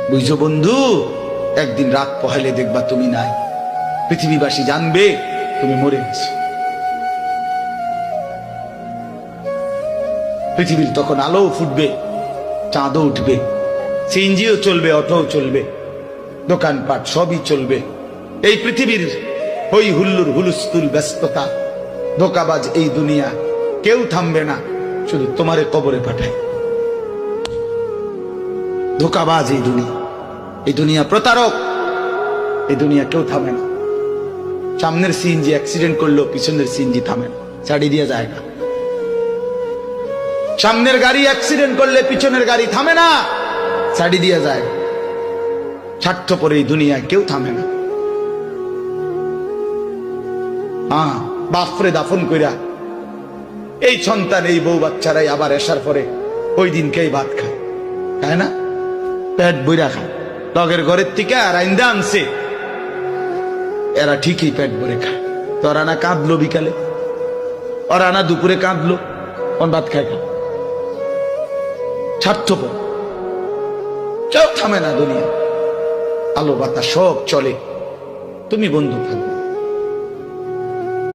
বুঝছো বন্ধু, একদিন রাত পহেলে দেখবা তুমি নাই, পৃথিবীবাসী জানবে তুমি মরে গেছো। পৃথিবীর তখন আলো ফুটবে, চাঁদও উঠবে, সিএনজিও চলবে, অটোও চলবে, দোকানপাট সবই চলবে। এই পৃথিবীর হই হুল্লুর হুলুস্থুল ব্যস্ততা, ধোকাবাজ এই দুনিয়া, কেউ থামবে না, শুধু তোমারে কবরে পাঠায়। ধোকাবাজ এই দুনিয়া, এই দুনিয়া প্রতারক, এই দুনিয়া কেউ থামে না। সামনের সিএনজি অ্যাক্সিডেন্ট করলো, পিছনের সিএনজি থামে না, ছাড়ি দিয়ে যায় না। সামনের গাড়ি অ্যাক্সিডেন্ট করলে পিছনের গাড়ি থামে না, ছাড়ি দিয়ে যায়। স্বার্থপর এই দুনিয়ায় কেউ থামে না। বাপরে দাফন কইরা এই সন্তান, এই বউ বাচ্চারাই আবার আসার পরে ওই দিনকেই ভাত খায়, তাই না? পেট বইরা খায়, লগের ঘরের থেকে আর আইন্দা আনছে, এরা ঠিকই পেট ভরে খায়। তো ওরা না কাঁদলো বিকালে, ওরা না দুপুরে কাঁদলো, কোন ভাত খায় খায়। স্বার্থপর, কেউ থামে না দুনিয়া, আলো বাতাস সব চলে, তুমি বন্ধু থাকবে।